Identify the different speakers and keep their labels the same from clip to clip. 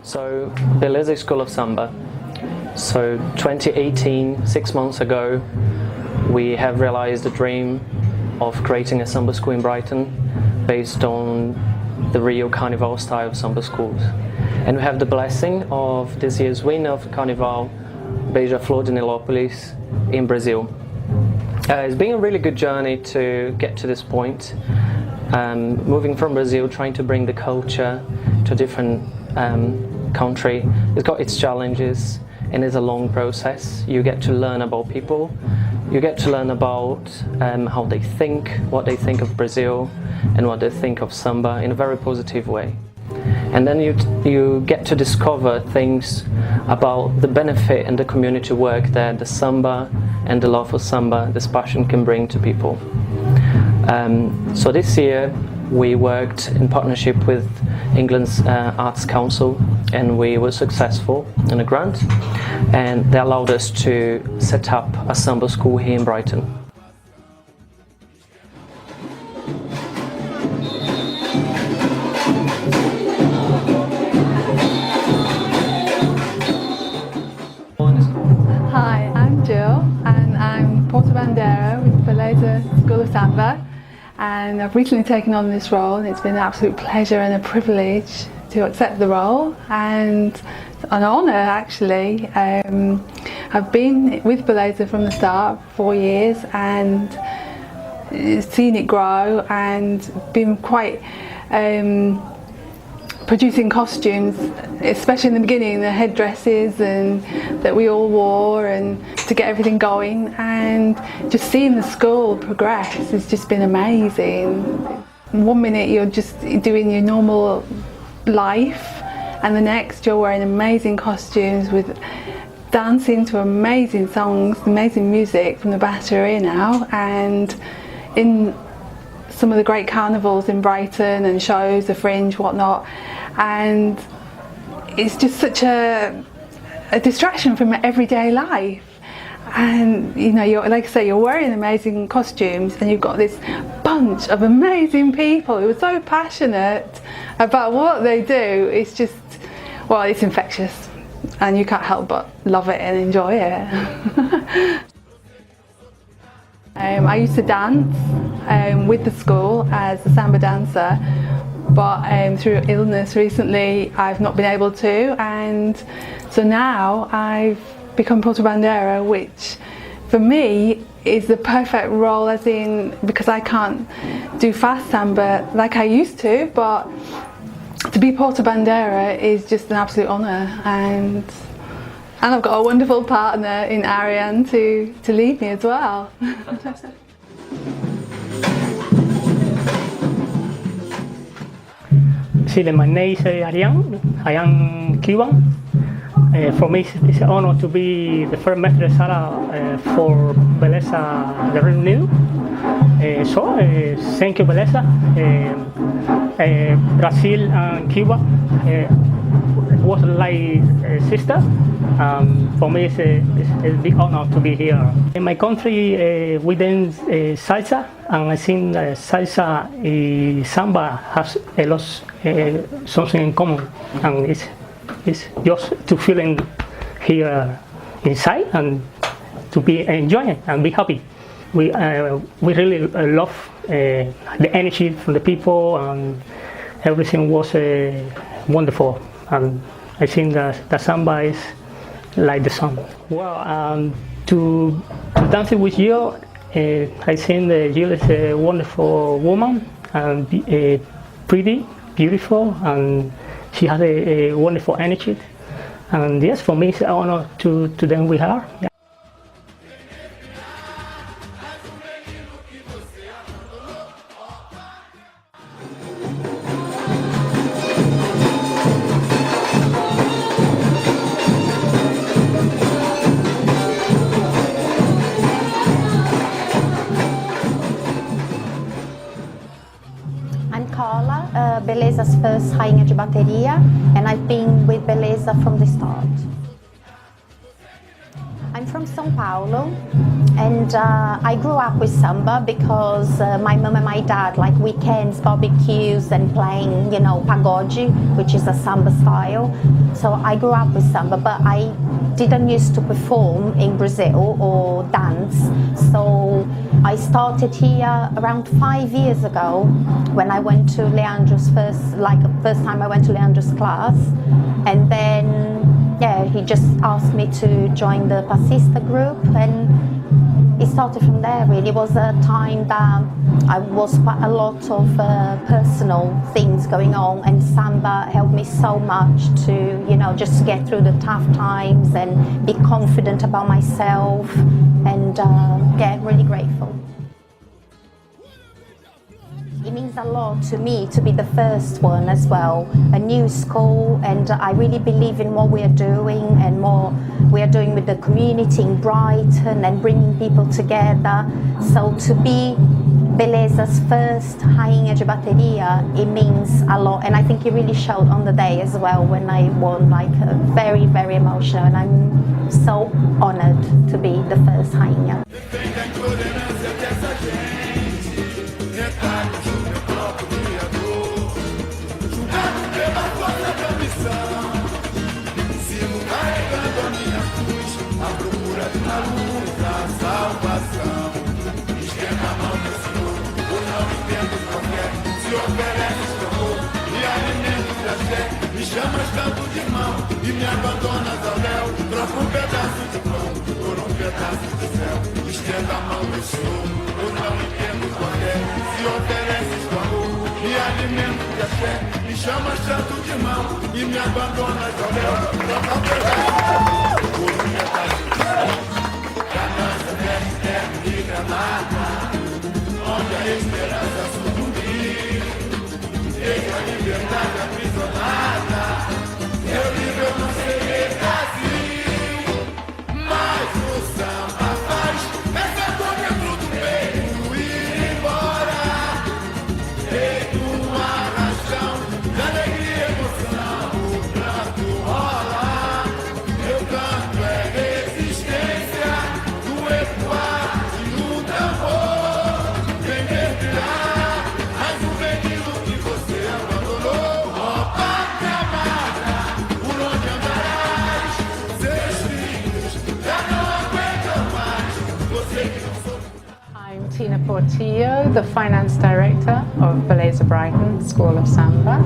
Speaker 1: So, Beleza School of Samba. So, 2018, 6 months ago, we have realized the dream of creating a samba school in Brighton based on the Rio Carnival style samba schools. And we have the blessing of this year's winner of Carnival, Beija-Flor de Nilopolis in Brazil. It's been a really good journey to get to this point. Moving from Brazil, trying to bring the culture to a different country. It's got its challenges and it's a long process. You get to learn about people, you get to learn about how they think, what they think of Brazil and what they think of samba in a very positive way. And then you get to discover things about the benefit and the community work that the samba and the love for samba, this passion can bring to people. So this year we worked in partnership with England's Arts Council and we were successful in a grant, and they allowed us to set up a samba school here in Brighton.
Speaker 2: Hi, I'm Jill and I'm Porta-Bandera with Beleza School of Samba, and I've recently taken on this role and it's been an absolute pleasure and a privilege to accept the role and an honour actually. I've been with Beleza from the start, 4 years, and seen it grow and been quite producing costumes, especially in the beginning, the headdresses and that we all wore, and to get everything going, and just seeing the school progress has just been amazing. 1 minute you're just doing your normal life and the next you're wearing amazing costumes with dancing to amazing songs, amazing music from the battery now, and in some of the great carnivals in Brighton and shows, the Fringe, whatnot, and it's just such a distraction from everyday life. And you know, like I say, you're wearing amazing costumes and you've got this bunch of amazing people who are so passionate about what they do. It's just, well, it's infectious and you can't help but love it and enjoy it. I used to dance with the school as a samba dancer, but through illness recently I've not been able to, and so now I've become Porta-Bandera, which for me is the perfect role, as in, because I can't do fast samba like I used to, but to be Porta-Bandera is just an absolute honour, and I've got a wonderful partner in Ariane to lead me as well.
Speaker 3: My name is Ariane. I am Cuban. For me, it's an honor to be the first Mestre Sala for Beleza de Reino Unido. Thank you, Beleza. Brazil and Cuba was like sister. For me, it's a big honor to be here. In my country, we dance salsa, and I think salsa and samba has a lot something in common, and it's just to feel here inside and to be enjoying and be happy. We really love the energy from the people, and everything was wonderful. And I think that the samba is like the sun. Well, to dance with you, I think that Jill is a wonderful woman and pretty, beautiful, and she has a wonderful energy. And yes, for me, it's an honor to them with her. Yeah.
Speaker 4: I'm Carla, Beleza's first rainha de bateria, and I've been with Beleza from the start. I'm from São Paulo, and I grew up with samba because my mum and my dad like weekends, barbecues, and playing, you know, pagode, which is a samba style. So I grew up with samba, but I didn't used to perform in Brazil or dance. So I started here around 5 years ago when I went to Leandro's first time I went to Leandro's class, and then yeah, he just asked me to join the Passista group, and it started from there really. It was a time that I was quite a lot of personal things going on, and samba helped me so much to, you know, just get through the tough times and be confident about myself, and yeah, really grateful. It means a lot to me to be the first one as well, a new school, and I really believe in what we are doing and what we are doing with the community in Brighton and bringing people together. So to be Beleza's first rainha de bateria, it means a lot, and I think it really showed on the day as well when I won, like very, very emotional, and I'm so honoured to be the first rainha.
Speaker 5: Me chamas tanto de irmão e me abandonas ao léu. Troca pedaço de pão por pedaço de céu. Estenda a mão no choro, eu não entendo porquê. Se ofereces o amor e alimento de fé. Me chamas tanto de irmão e me abandonas ao léu. Troca pedaço de pão por pedaço de céu. Ganância, terra e granada, onde a esperança sucumbir. Deixa a liberdade aprisionada. Eu livre, eu não serei Brasil. Mas o samba faz essa dor dentro do peito ir embora. Feito um arrastão de alegria e emoção. O pranto rola. Meu canto é resistência do ecoar de um tambor. Vem mergulhar mais um veneno que você abandonou. Ó pátria amada, por onde andarás? Seus filhos já não aguentam mais. Você que não soube.
Speaker 6: I'm Tina Portillo, the Finance Director of Beleza Brighton School of Samba.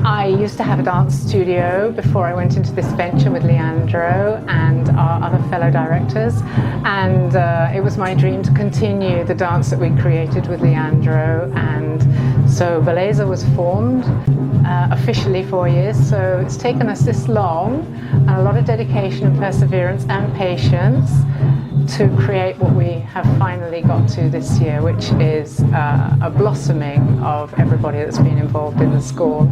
Speaker 6: I used to have a dance studio before I went into this venture with Leandro and our other fellow directors, and it was my dream to continue the dance that we created with Leandro, and so Beleza was formed officially 4 years, so it's taken us this long and a lot of dedication and perseverance and patience to create what we have finally got to this year, which is a blossoming of everybody that's been involved in the school.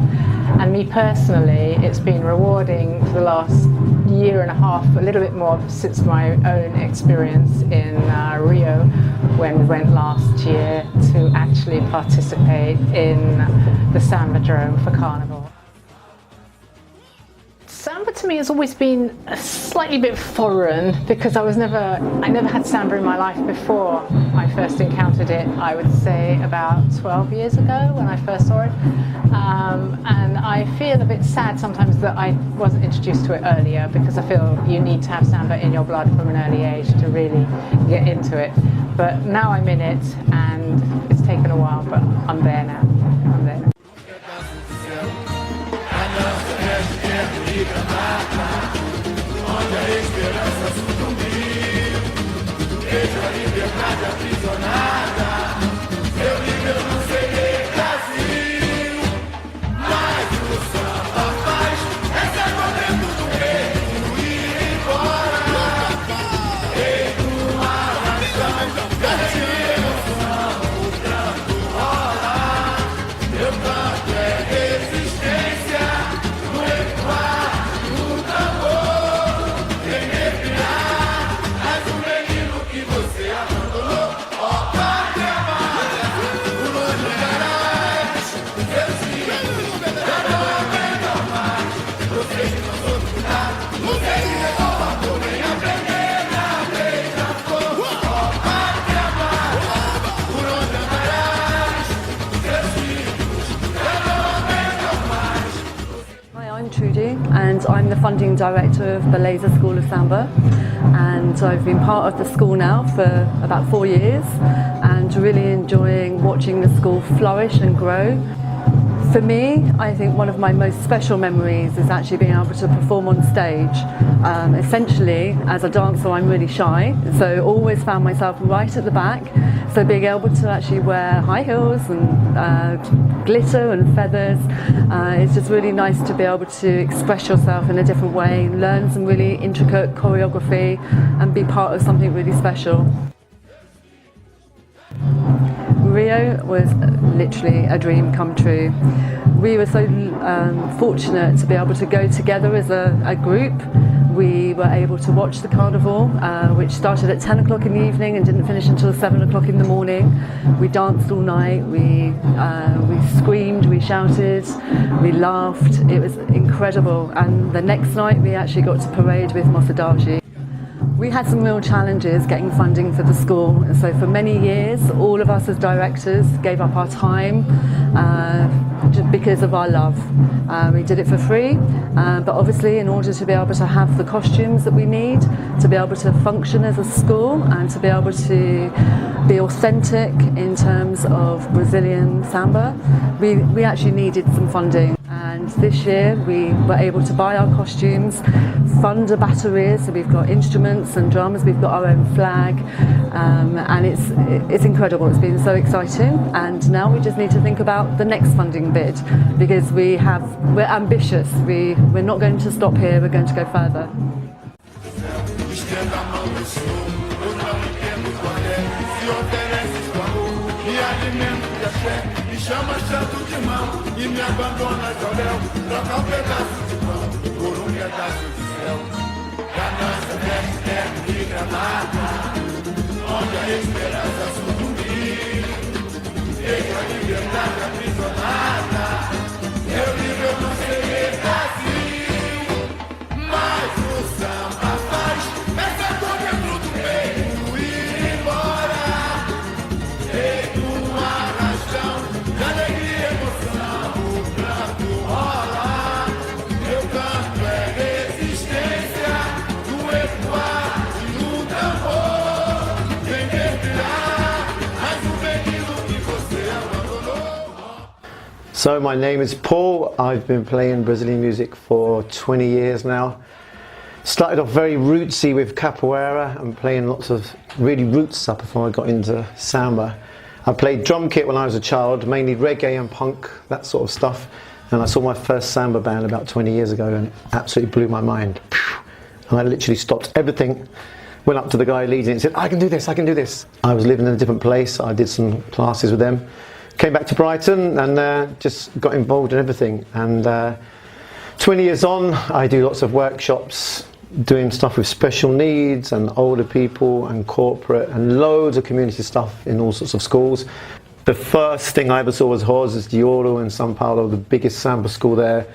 Speaker 6: And me personally, it's been rewarding for the last year and a half, a little bit more since my own experience in Rio when we went last year, to actually participate in the Samba Drome for Carnival. Samba to me has always been a slightly bit foreign because I never had samba in my life before. I first encountered it, I would say, about 12 years ago when I first saw it. And I feel a bit sad sometimes that I wasn't introduced to it earlier, because I feel you need to have samba in your blood from an early age to really get into it. But now I'm in it, and it's taken a while, but I'm there now. I'm there now.
Speaker 5: Onde a esperança sucumbir, abandonou. Ó, carnival, por onde andarás, seus filhos já não aguentam mais. Vocês que não soube cuidar, vocês que reclamam, nem aprender na beija-flor. Ó, carnival, por onde andarás, seus filhos já não aguentam mais.
Speaker 7: Hi, I'm Trudy and I'm the funding director of Beleza School of Samba, and I've been part of the school now for about 4 years and really enjoying watching the school flourish and grow. For me, I think one of my most special memories is actually being able to perform on stage. Essentially, as a dancer, I'm really shy, so always found myself right at the back. So being able to actually wear high heels and glitter and feathers, it's just really nice to be able to express yourself in a different way, learn some really intricate choreography and be part of something really special. Rio was literally a dream come true. We were so fortunate to be able to go together as a group. We were able to watch the carnival, which started at 10 o'clock in the evening and didn't finish until 7 o'clock in the morning. We danced all night, we screamed, we shouted, we laughed. It was incredible. And the next night we actually got to parade with Mosadaji. We had some real challenges getting funding for the school, and so for many years all of us as directors gave up our time just because of our love. We did it for free, but obviously in order to be able to have the costumes that we need, to be able to function as a school and to be able to be authentic in terms of Brazilian samba, we actually needed some funding. And this year we were able to buy our costumes, fund a battery, so we've got instruments and drums, we've got our own flag, and it's incredible. It's been so exciting, and now we just need to think about the next funding bid, because we're ambitious. We're not going to stop here, we're going to go further.
Speaker 5: Estenda a mão do Senhor, eu não entendo qual é. Se ofereces o amor, me alimento de axé. Me chamas tanto de mão e me abandonas ao léu. Troca pedaço de pão por pedaço de céu. Ganância, terra e granada, onde a esperança sucumbir. Vejo a liberdade aprisionada, meu livro não serei assim. Mas o samba faz essa dor dentro do peito ir embora. Feito arrastão de alegria e emoção, o canto rola. Meu canto é resistência do ecoar de um tambor. Vem mergulhar mais veneno que você abandonou.
Speaker 8: So my name is Paul. I've been playing Brazilian music for 20 years now. Started off very rootsy with capoeira and playing lots of really roots stuff before I got into samba. I played drum kit when I was a child, mainly reggae and punk, that sort of stuff. And I saw my first samba band about 20 years ago and it absolutely blew my mind. And I literally stopped everything, went up to the guy leading it and said, I can do this, I can do this. I was living in a different place, I did some classes with them. Came back to Brighton and just got involved in everything. And 20 years on, I do lots of workshops, doing stuff with special needs and older people and corporate and loads of community stuff in all sorts of schools. The first thing I ever saw was Hove de Ouro in São Paulo, the biggest samba school there.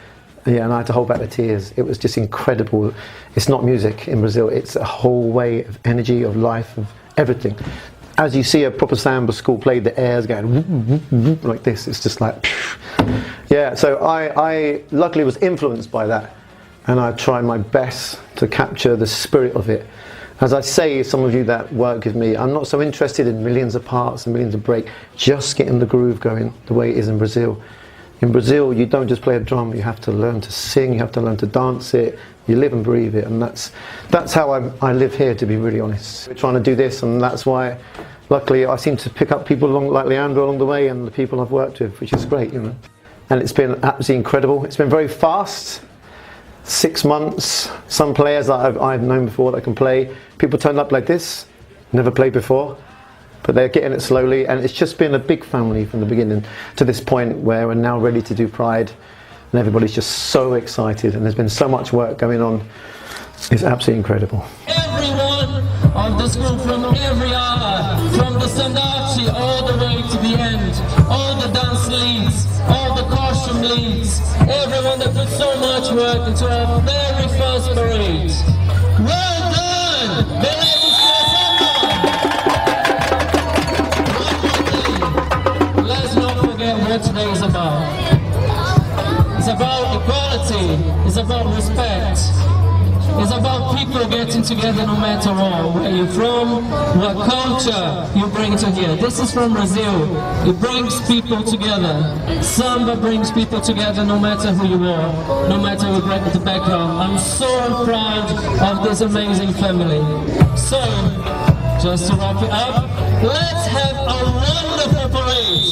Speaker 8: Yeah, and I had to hold back the tears. It was just incredible. It's not music in Brazil, it's a whole way of energy, of life, of everything. As you see a proper samba school play, the air's going whoop, whoop, whoop, like this. It's just like, yeah. So I luckily was influenced by that, and I tried my best to capture the spirit of it. As I say, some of you that work with me, I'm not so interested in millions of parts and millions of break. Just getting the groove going the way it is in Brazil. In Brazil, you don't just play a drum. You have to learn to sing. You have to learn to dance it. You live and breathe it, and that's how I live here, to be really honest. We're trying to do this, and that's why, luckily, I seem to pick up people like Leandro along the way, and the people I've worked with, which is great, you know. And it's been absolutely incredible. It's been very fast. 6 months. Some players that I've known before that can play. People turned up like this, never played before, but they're getting it slowly, and it's just been a big family from the beginning to this point where we're now ready to do Pride. And everybody's just so excited, and there's been so much work going on. It's absolutely incredible.
Speaker 9: Everyone of this group from every standarte all the way to the end, all the dance leads, all the costume leads, everyone that put so much work into our very first parade. Well done! Beleza School of Samba! Let's not forget what today is about. It's about equality, it's about respect. It's about people getting together no matter what, where you're from, what culture you bring to here. This is from Brazil. It brings people together. Samba brings people together no matter who you are, no matter the background. I'm so proud of this amazing family. So, just to wrap it up, let's have a wonderful parade.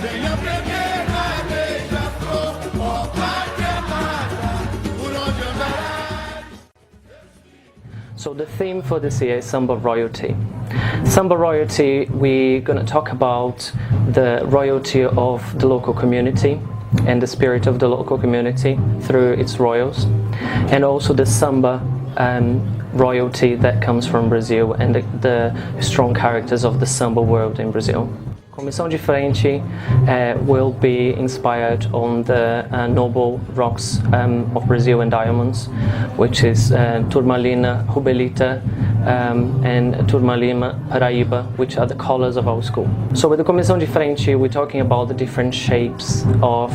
Speaker 5: Venha aprender na Beija-Flor, ó pátria amada, por onde andarás.
Speaker 1: So the theme for this year is Samba royalty. Samba royalty, we're going to talk about the royalty of the local community and the spirit of the local community through its royals, and also the Samba royalty that comes from Brazil and the strong characters of the Samba world in Brazil. Comissão de Frente will be inspired on the noble rocks of Brazil and diamonds, which is Turmalina, Rubelita, and Turmalina, Paraíba, which are the colors of our school. So with the Comissão de Frente, we're talking about the different shapes of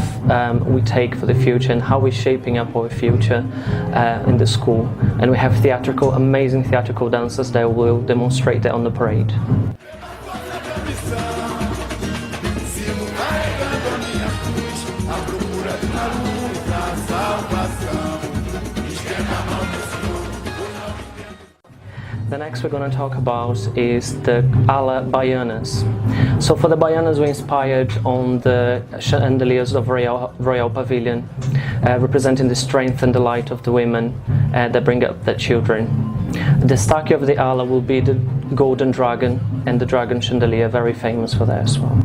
Speaker 1: we take for the future and how we're shaping up our future in the school. And we have amazing theatrical dancers that will demonstrate that on the parade. The next we're going to talk about is the ala baianas. So for the baianas, we're inspired on the chandeliers of Royal Pavilion, representing the strength and the light of the women that bring up their children. The statue of the ala will be the golden dragon and the dragon chandelier, very famous for that as well.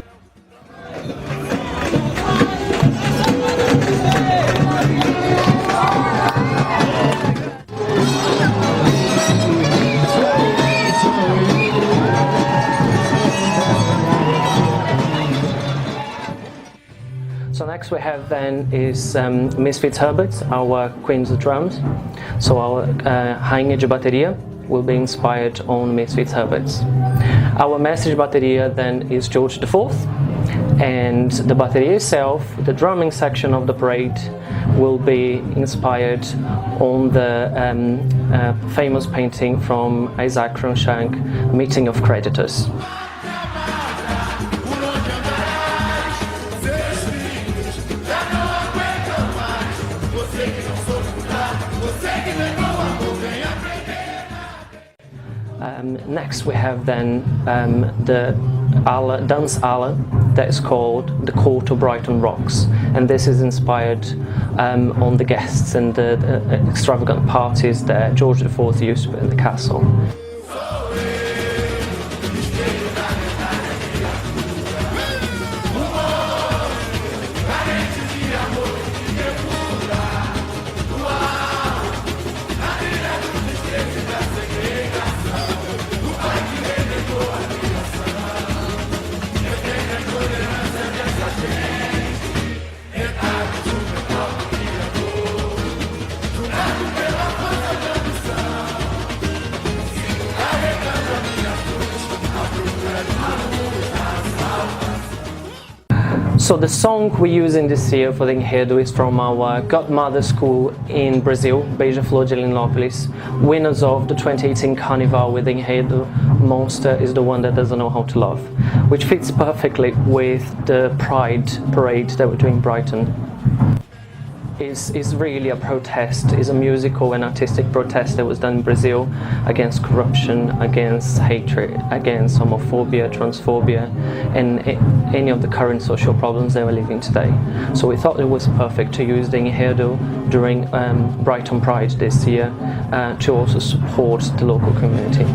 Speaker 1: So next we have then is Miss Fitzherbert, our Queen's of Drums. So our Rainha de Bateria will be inspired on Miss Fitzherbert's. Our Mestre de Bateria then is George IV, and the bateria itself, the drumming section of the parade, will be inspired on the famous painting from Isaac Cruikshank, Meeting of Creditors. Next we have then the dance ala that is called the Court of Brighton Rocks, and this is inspired on the guests and the extravagant parties that George IV used to put in the castle. So the song we're using this year for the Enredo is from our godmother school in Brazil, Beija-Flor de Nilopolis, winners of the 2018 carnival with Enredo. Monster is the one that doesn't know how to love, which fits perfectly with the Pride parade that we're doing in Brighton. Is really a protest, is a musical and artistic protest that was done in Brazil against corruption, against hatred, against homophobia, transphobia, and any of the current social problems that we're living today. So we thought it was perfect to use the Enredo during Brighton Pride this year to also support the local community.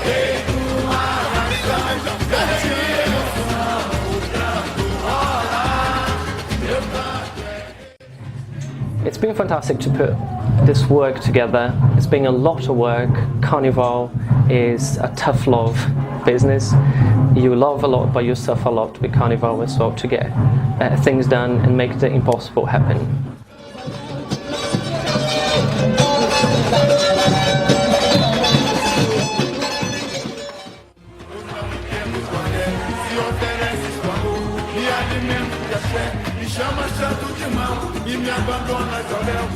Speaker 5: Hey!
Speaker 1: It's been fantastic to put this work together. It's been a lot of work. Carnival is a tough love business. You love a lot, but you suffer a lot with Carnival as well to get things done and make the impossible happen.
Speaker 5: Me chama chato de mão e me abandona ao léu.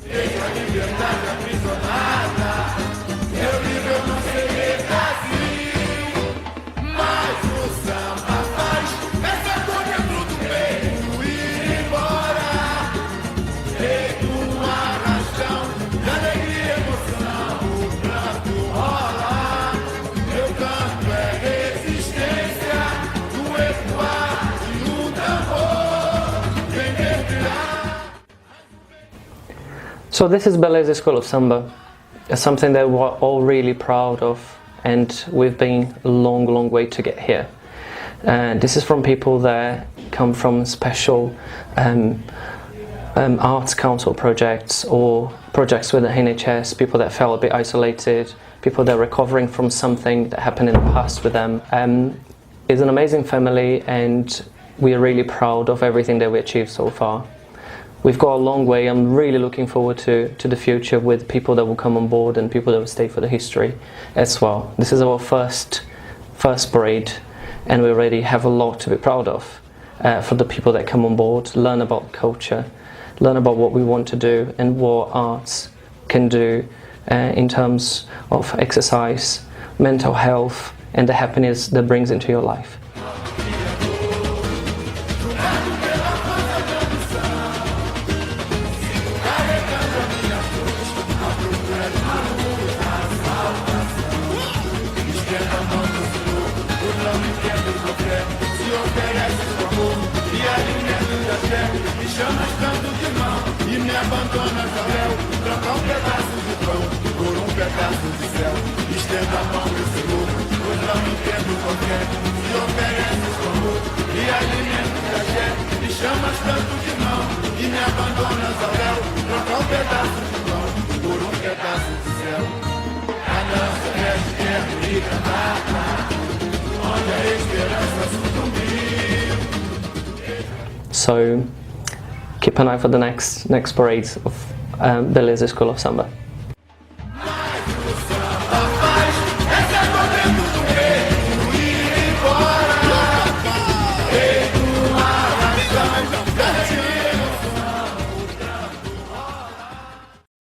Speaker 5: Deixa a liberdade aprisionada. Eu livre, eu não serei assim. Mas o samba faz essa dor dentro do peito ir embora. Feito um arrastão de alegria e emoção, o pranto rola. Meu canto é resistência, do ecoar de um tambor, vem mergulhar.
Speaker 1: So this is Beleza School of Samba. It's something that we're all really proud of, and we've been a long way to get here. This is from people that come from special arts council projects or projects with the NHS, people that felt a bit isolated, people that are recovering from something that happened in the past with them. It's an amazing family, and we are really proud of everything that we achieved so far. We've got a long way. I'm really looking forward to the future with people that will come on board and people that will stay for the history as well. This is our first parade, and we already have a lot to be proud of for the people that come on board, learn about culture, learn about what we want to do and what arts can do in terms of exercise, mental health, and the happiness that brings into your life.
Speaker 5: Me chamas tanto de mão e me abandonas ao léu. Troca um pedaço de pão por um pedaço de céu. Estenda a mão, meu Senhor, pois não entendo qualquer. Se ofereces o amor e alimento de axé. Me chamas tanto de mão e me abandonas ao léu. Troca um pedaço de pão por um pedaço de céu. A dança é de terra e cantar, onde a esperança sucumbiu.
Speaker 1: So keep an eye for the next parades of Beleza School of Samba.